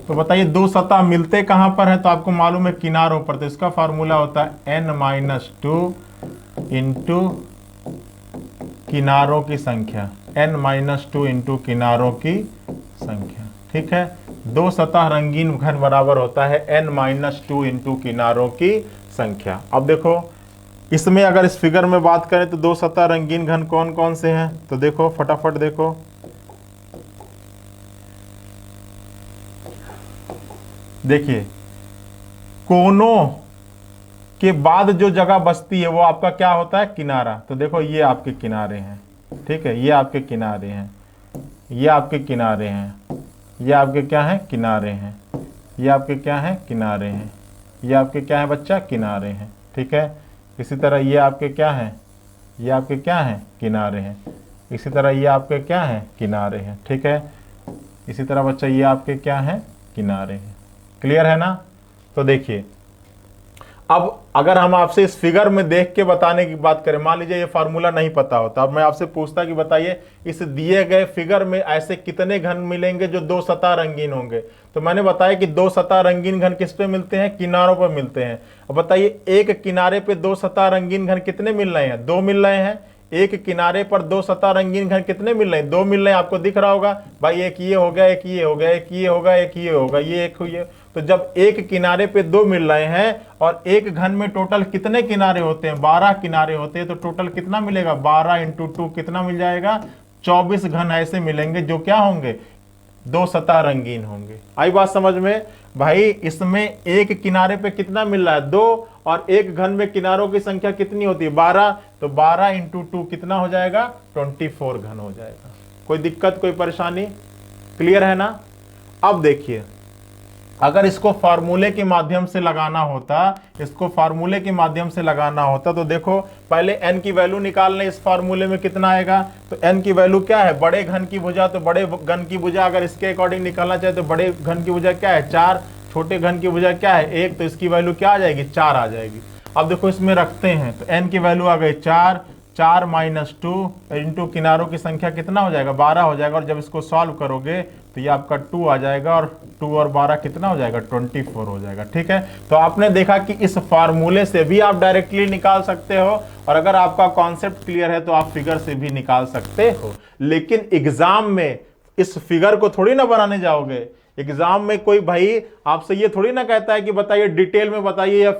S1: तो बताइए 2 सतह मिलते कहां पर है, तो आपको मालूम है किनारों पर। तो इसका फार्मूला होता है n-2 इंटू किनारों की संख्या, n-2 इंटू किनारों की संख्या, ठीक है। 2 सतह रंगीन घन बराबर होता है n-2 इंटू किनारों की संख्या। अब देखो इसमें अगर इस फिगर में बात करें तो 2 सतह रंगीन घन कौन कौन से हैं, तो देखो फटाफट देखो, देखिए कोनों के बाद जो जगह बचती है वो आपका क्या होता है, किनारा। तो देखो ये आपके किनारे हैं, ठीक है, ये आपके किनारे हैं, ये आपके किनारे हैं, ये आपके क्या हैं, किनारे हैं, ये आपके क्या हैं, किनारे हैं, ये आपके क्या है बच्चा, किनारे हैं, ठीक है। इसी तरह ये आपके क्या हैं, ये आपके क्या हैं, किनारे हैं। इसी तरह ये आपके क्या हैं, किनारे हैं, ठीक है। इसी तरह बच्चा ये आपके क्या हैं, किनारे हैं। क्लियर है ना। तो देखिए अब अगर हम आपसे इस फिगर में देख के बताने की बात करें, मान लीजिए ये फार्मूला नहीं पता होता, अब मैं आपसे पूछता कि बताइए इस दिए गए फिगर में ऐसे कितने घन मिलेंगे जो 2 सतह रंगीन होंगे। तो मैंने बताया कि 2 सतह रंगीन घन किस पे मिलते हैं, किनारों पर मिलते हैं। अब बताइए एक किनारे पे 2 सतह रंगीन घन कितने मिल रहे हैं, 2 मिल रहे हैं। एक किनारे पर 2 सतह रंगीन घन कितने मिल रहे हैं, 2 मिल रहे हैं। आपको दिख रहा होगा भाई, एक ये हो गया, एक ये हो गया, एक ये होगा, एक ये होगा, ये एक हुई। तो जब एक किनारे पे 2 मिल रहे हैं और एक घन में टोटल कितने किनारे होते हैं, 12 किनारे होते हैं, तो टोटल कितना मिलेगा, 12 इंटू 2 कितना मिल जाएगा, 24 घन ऐसे मिलेंगे जो क्या होंगे, 2 सतह रंगीन होंगे। आई बात समझ में। भाई इसमें एक किनारे पे कितना मिल रहा है, 2, और एक घन में किनारों की संख्या कितनी होती है, 12। तो 12 इंटू 2 कितना हो जाएगा, 24 घन हो जाएगा। कोई दिक्कत, कोई परेशानी, क्लियर है ना। अब देखिए अगर इसको फार्मूले के माध्यम से लगाना होता, इसको फार्मूले के माध्यम से लगाना होता, तो देखो पहले n की वैल्यू निकाल लें। इस फार्मूले में कितना आएगा, तो n की वैल्यू क्या है, बड़े घन की भुजा, तो बड़े घन की भुजा अगर इसके अकॉर्डिंग निकालना चाहे तो बड़े घन की भुजा क्या है, 4, छोटे घन की भुजा क्या है, 1, तो इसकी वैल्यू क्या आ जाएगी, 4 आ जाएगी। अब देखो इसमें रखते हैं तो n की वैल्यू आ गई 4, 4 माइनस 2 इंटू किनारों की संख्या कितना हो जाएगा, 12 हो जाएगा। और जब इसको सॉल्व करोगे तो ये आपका 2 आ जाएगा, और 2 और 12 कितना हो जाएगा, 24 हो जाएगा, ठीक है। तो आपने देखा कि इस फार्मूले से भी आप डायरेक्टली निकाल सकते हो, और अगर आपका कॉन्सेप्ट क्लियर है तो आप फिगर से भी निकाल सकते हो। लेकिन एग्जाम में इस फिगर को थोड़ी ना बनाने जाओगे। एग्जाम में कोई भाई आपसे ये थोड़ी ना कहता है कि बताइए डिटेल में बताइए, या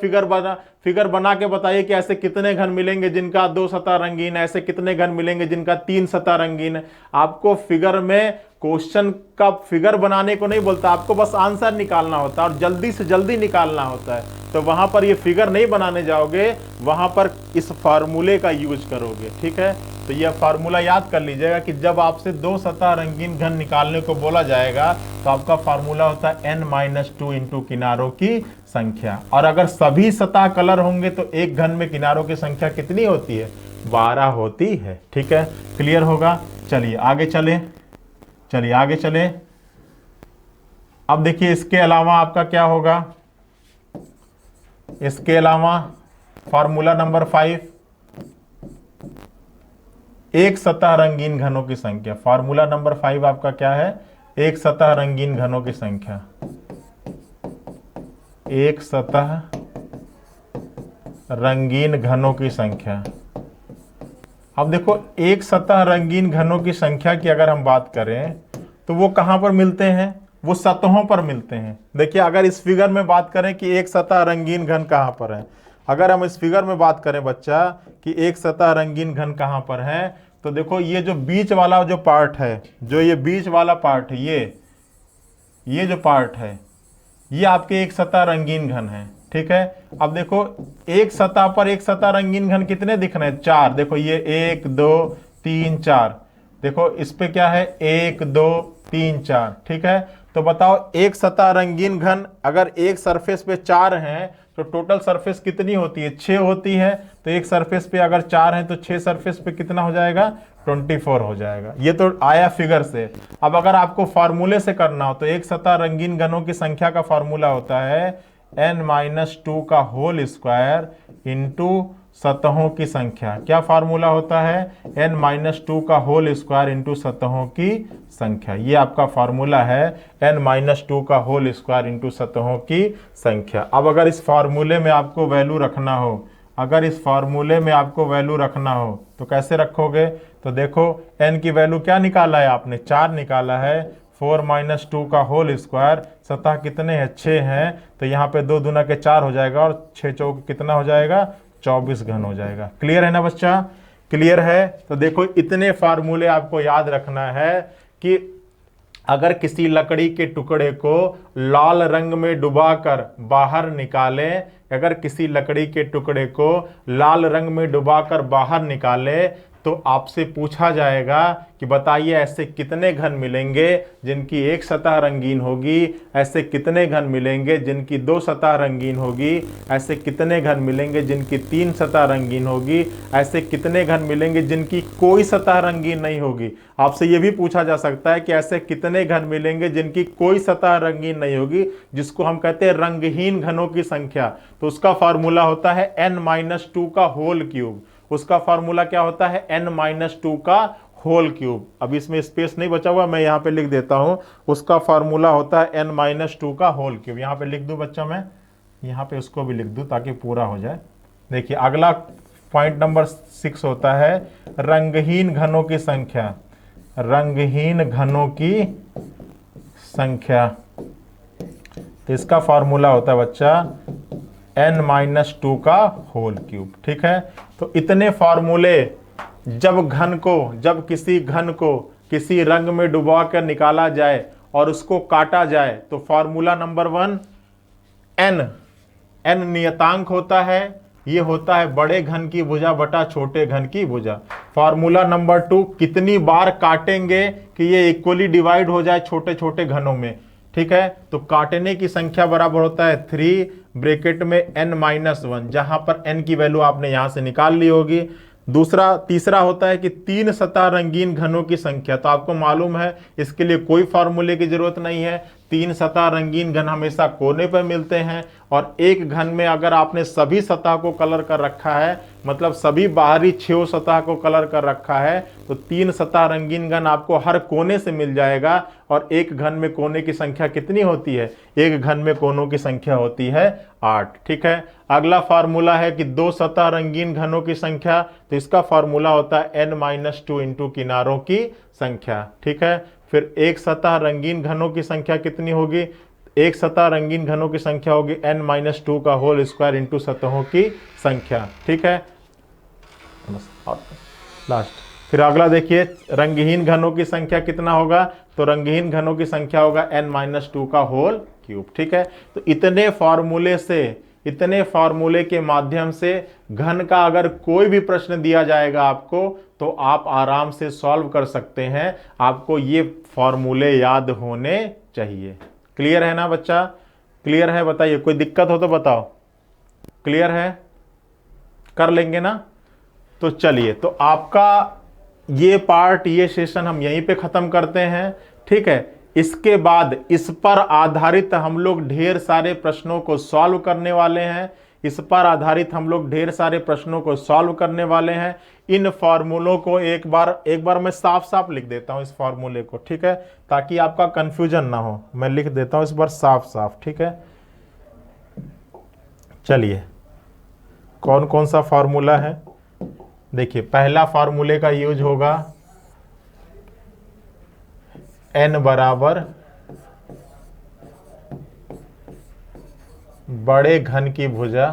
S1: फिगर बना के बताइए कि ऐसे कितने घन मिलेंगे जिनका 2 सतह रंगीन है, ऐसे कितने घन मिलेंगे जिनका 3 सतह रंगीन है। आपको फिगर में क्वेश्चन का फिगर बनाने को नहीं बोलता, आपको बस आंसर निकालना होता है और जल्दी से जल्दी निकालना होता है। तो वहां पर ये फिगर नहीं बनाने जाओगे, वहां पर इस फार्मूले का यूज करोगे, ठीक है। तो यह फार्मूला याद कर लीजिएगा कि जब आपसे 2 सतह रंगीन घन निकालने को बोला जाएगा तो आपका फार्मूला होता है n-2 इंटू किनारों की संख्या। और अगर सभी सतह कलर होंगे तो एक घन में किनारों की संख्या कितनी होती है, 12 होती है। ठीक है, क्लियर होगा। चलिए आगे चले। अब देखिए इसके अलावा आपका क्या होगा, इसके अलावा फॉर्मूला नंबर 5, एक सतह रंगीन घनों की संख्या। फॉर्मूला नंबर 5 आपका क्या है, एक सतह रंगीन घनों की संख्या। एक सतह रंगीन घनों की संख्या। अब देखो एक सतह रंगीन घनों की संख्या की अगर हम बात करें तो वो कहां पर मिलते हैं, वो सतहों पर मिलते हैं। देखिए अगर इस फिगर में बात करें कि एक सतह रंगीन घन कहां पर है, अगर हम इस फिगर में बात करें बच्चा कि एक सतह रंगीन घन कहां पर है, तो देखो ये जो बीच वाला जो पार्ट है, जो ये बीच वाला पार्ट है, ये जो पार्ट है, ये आपके एक सतह रंगीन घन है। ठीक है, अब देखो एक सतह पर एक सतह रंगीन घन कितने दिख रहे हैं, 4। देखो ये 1 2 3 4, देखो इस पे क्या है 1 2 3 4। ठीक है, तो बताओ एक सतह रंगीन घन अगर एक सरफेस पे 4 हैं तो टोटल सरफेस कितनी होती है, 6 होती है। तो एक सरफेस पे अगर 4 हैं तो 6 सरफेस पे कितना हो जाएगा, 24 हो जाएगा। ये तो आया फिगर से। अब अगर आपको फार्मूले से करना हो तो एक सतह रंगीन घनों की संख्या का फार्मूला होता है n-2 का होल स्क्वायर इंटू सतहों की संख्या। क्या फार्मूला होता है, n-2 का होल स्क्वायर इंटू सतहों की संख्या। ये आपका फार्मूला है n-2 का होल स्क्वायर इंटू सतहों की संख्या। अब अगर इस फार्मूले में आपको वैल्यू रखना हो, अगर इस फार्मूले में आपको वैल्यू रखना हो तो कैसे रखोगे, तो देखो n की वैल्यू क्या निकाला है आपने, 4 निकाला है। 4 - 2 का होल स्क्वायर, सतह कितने हैं, 6 हैं, तो यहाँ पे 2 दूना के 4 हो जाएगा और 6 चौक कितना हो जाएगा, 24 घन हो जाएगा। क्लियर है ना बच्चा, क्लियर है। तो देखो इतने फार्मूले आपको याद रखना है कि अगर किसी लकड़ी के टुकड़े को लाल रंग में डुबाकर बाहर निकालें, अगर किसी लकड़ी के टुकड़े को लाल रंग में डुबाकर बाहर निकाले तो आपसे पूछा जाएगा कि बताइए ऐसे कितने घन मिलेंगे जिनकी एक सतह रंगीन होगी, ऐसे कितने घन मिलेंगे जिनकी 2 सतह रंगीन होगी, ऐसे कितने घन मिलेंगे जिनकी 3 सतह रंगीन होगी, ऐसे कितने घन मिलेंगे जिनकी कोई सतह रंगीन नहीं होगी। आपसे यह भी पूछा जा सकता है कि ऐसे कितने घन मिलेंगे जिनकी कोई सतह रंगीन नहीं होगी, जिसको हम कहते हैं रंगहीन घनों की संख्या। तो उसका फार्मूला होता है n-2 का होल क्यूब। उसका फार्मूला क्या होता है, n-2 का होल क्यूब। अब इसमें स्पेस नहीं बचा हुआ, मैं यहाँ पे लिख देता हूँ। उसका फार्मूला होता है n-2 का होल क्यूब। यहाँ पे लिख दूँ बच्चा, मैं यहाँ पे उसको भी लिख दूँ ताकि पूरा हो जाए। देखिए अगला पॉइंट नंबर 6 होता है रंगहीन घनों की संख्या। रंगहीन घनों की संख्या, तो इसका फार्मूला होता है बच्चा n-2 का होल क्यूब। ठीक है, तो इतने फार्मूले जब किसी घन को किसी रंग में डुबा कर निकाला जाए और उसको काटा जाए तो फार्मूला नंबर 1 n नियतांक होता है, ये होता है बड़े घन की भुजा बटा छोटे घन की भुजा। फार्मूला नंबर 2 कितनी बार काटेंगे कि ये इक्वली डिवाइड हो जाए छोटे छोटे घनों में। ठीक है, तो काटने की संख्या बराबर होता है 3 ब्रैकेट में n-1, जहां पर n की वैल्यू आपने यहां से निकाल ली होगी। तीसरा होता है कि 3 सतह रंगीन घनों की संख्या। तो आपको मालूम है इसके लिए कोई फार्मूले की जरूरत नहीं है। 3 सतह रंगीन घन हमेशा कोने पर मिलते हैं और एक घन में अगर आपने सभी सतह को कलर कर रखा है, मतलब सभी बाहरी 6 सतह को कलर कर रखा है, तो 3 सतह रंगीन घन आपको हर कोने से मिल जाएगा। और एक घन में कोने की संख्या कितनी होती है, एक घन में कोनों की संख्या होती है 8। ठीक है, अगला फार्मूला है कि 2 सतह रंगीन घनों की संख्या। तो इसका फार्मूला होता है n-2 इंटू किनारों की संख्या। ठीक है, फिर एक सतह रंगीन घनों की संख्या कितनी होगी, एक सतह रंगीन घनों की संख्या होगी n-2 का होल स्क्वायर इंटू सतहों की संख्या। ठीक है, लास्ट फिर अगला देखिए रंगहीन घनों की संख्या कितना होगा, तो रंगहीन घनों की संख्या होगा n-2 का होल क्यूब। ठीक है, तो इतने फार्मूले के माध्यम से घन का अगर कोई भी प्रश्न दिया जाएगा आपको तो आप आराम से सॉल्व कर सकते हैं। आपको ये फार्मूले याद होने चाहिए। क्लियर है ना बच्चा, क्लियर है, बताइए कोई दिक्कत हो तो बताओ। क्लियर है, कर लेंगे ना। तो चलिए, तो आपका ये पार्ट, ये सेशन हम यहीं पे ख़त्म करते हैं, ठीक है। इसके बाद इस पर आधारित हम लोग ढेर सारे प्रश्नों को सॉल्व करने वाले हैं। इस पर आधारित हम लोग ढेर सारे प्रश्नों को सॉल्व करने वाले हैं। इन फॉर्मूलों को एक बार मैं साफ साफ लिख देता हूं इस फॉर्मूले को, ठीक है, ताकि आपका कंफ्यूजन ना हो। मैं लिख देता हूं इस बार साफ साफ, ठीक है। चलिए, कौन कौन सा फॉर्मूला है? देखिए, पहला फॉर्मूले का यूज होगा n बराबर बड़े घन की भुजा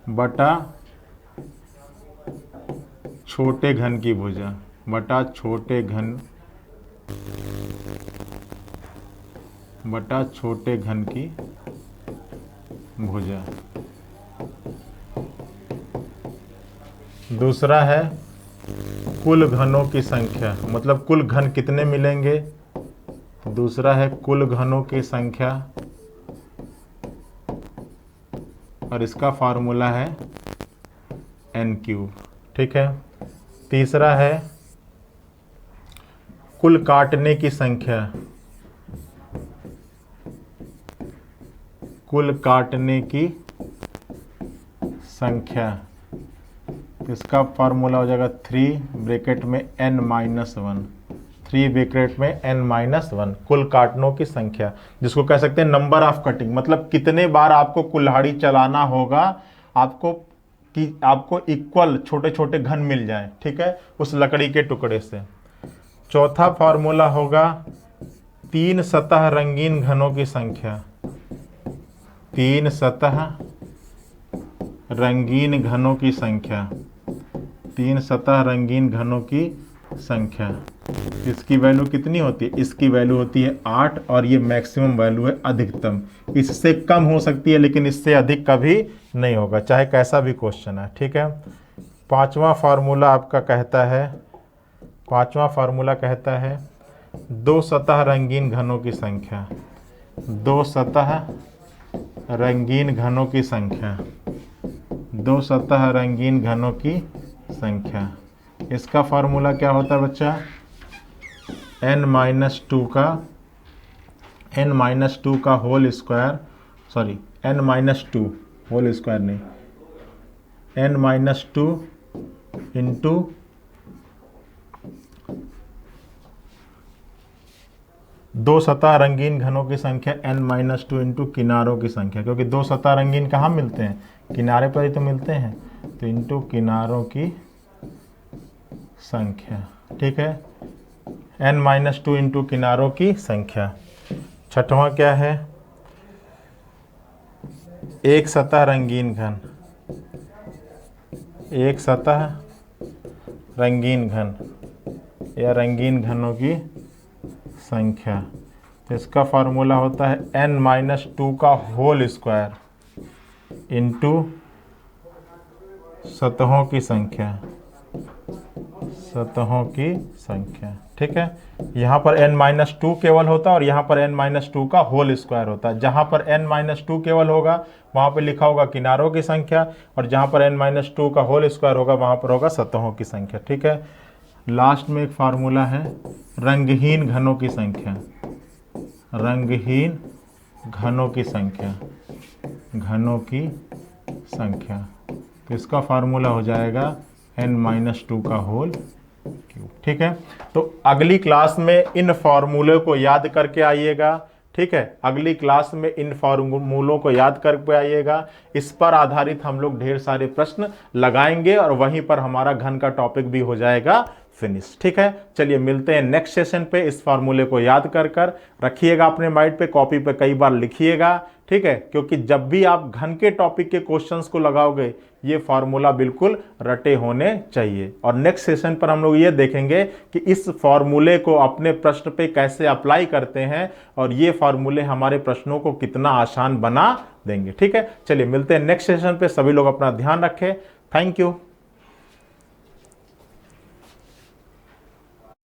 S1: बटा छोटे घन की भुजा बटा छोटे घन की भुजा। दूसरा है कुल घनों की संख्या, मतलब कुल घन कितने मिलेंगे। दूसरा है कुल घनों की संख्या, और इसका फार्मूला है n³, ठीक है। तीसरा है कुल काटने की संख्या, कुल काटने की संख्या, इसका फार्मूला हो जाएगा 3 ब्रैकेट में n-1, 3 ब्रैकेट में n-1, कुल काटनों की संख्या, जिसको कह सकते हैं नंबर ऑफ कटिंग, मतलब कितने बार आपको कुल्हाड़ी चलाना होगा आपको कि आपको इक्वल छोटे छोटे घन मिल जाए, ठीक है, उस लकड़ी के टुकड़े से। चौथा फार्मूला होगा 3 सतह रंगीन घनों की संख्या, 3 सतह रंगीन घनों की संख्या, 3 सतह रंगीन घनों की संख्या। इसकी वैल्यू कितनी होती है? इसकी वैल्यू होती है 8, और ये मैक्सिमम वैल्यू है अधिकतम। इससे कम हो सकती है लेकिन इससे अधिक कभी नहीं होगा, चाहे कैसा भी क्वेश्चन है, ठीक है। पांचवा फार्मूला आपका कहता है 2 सतह रंगीन घनों की संख्या, 2 सतह रंगीन घनों की संख्या, 2 सतह रंगीन घनों की संख्या। इसका फार्मूला क्या होता है बच्चा? n-2 का whole square, sorry n-2 whole square नहीं, n-2 इंटू दो सतह रंगीन घनों की संख्या n-2 इंटू किनारों की संख्या, क्योंकि 2 सतह रंगीन कहाँ मिलते हैं? किनारे पर ही तो मिलते हैं, तो इंटू किनारों की संख्या, ठीक है। n-2 इंटू किनारों की संख्या। छठवां क्या है? एक सतह रंगीन घन, एक सतह रंगीन घन या रंगीन घनों की संख्या। तो इसका फार्मूला होता है n-2 का होल स्क्वायर इंटू सतहों की संख्या, सतहों की संख्या, ठीक है। यहाँ पर n-2 केवल होता है और यहाँ पर n-2 का होल स्क्वायर होता है। जहाँ पर n-2 केवल होगा वहाँ पे लिखा होगा किनारों की संख्या, और जहाँ पर n-2 का होल स्क्वायर होगा वहाँ पर होगा सतहों की संख्या, ठीक है। लास्ट में एक फार्मूला है रंगहीन घनों की संख्या, रंगहीन घनों की संख्या, घनों की संख्या। तो इसका फार्मूला हो जाएगा n-2 का होल क्यूब, ठीक है। तो अगली क्लास में इन फार्मूले को याद करके आइएगा, ठीक है। अगली क्लास में इन फार्मूलों को याद करके आइएगा। इस पर आधारित हम लोग ढेर सारे प्रश्न लगाएंगे और वहीं पर हमारा घन का टॉपिक भी हो जाएगा फिनिश, ठीक है। चलिए मिलते हैं नेक्स्ट सेशन पे। इस फार्मूले को याद कर रखिएगा अपने माइंड पे, कॉपी पे कई बार लिखिएगा, ठीक है, क्योंकि जब भी आप घन के टॉपिक के क्वेश्चंस को लगाओगे ये फार्मूला बिल्कुल रटे होने चाहिए। और नेक्स्ट सेशन पर हम लोग ये देखेंगे कि इस फार्मूले को अपने प्रश्न पे कैसे अप्लाई करते हैं और ये फार्मूले हमारे प्रश्नों को कितना आसान बना देंगे, ठीक है। चलिए मिलते हैं नेक्स्ट सेशन पे। सभी लोग अपना ध्यान रखें। Thank you.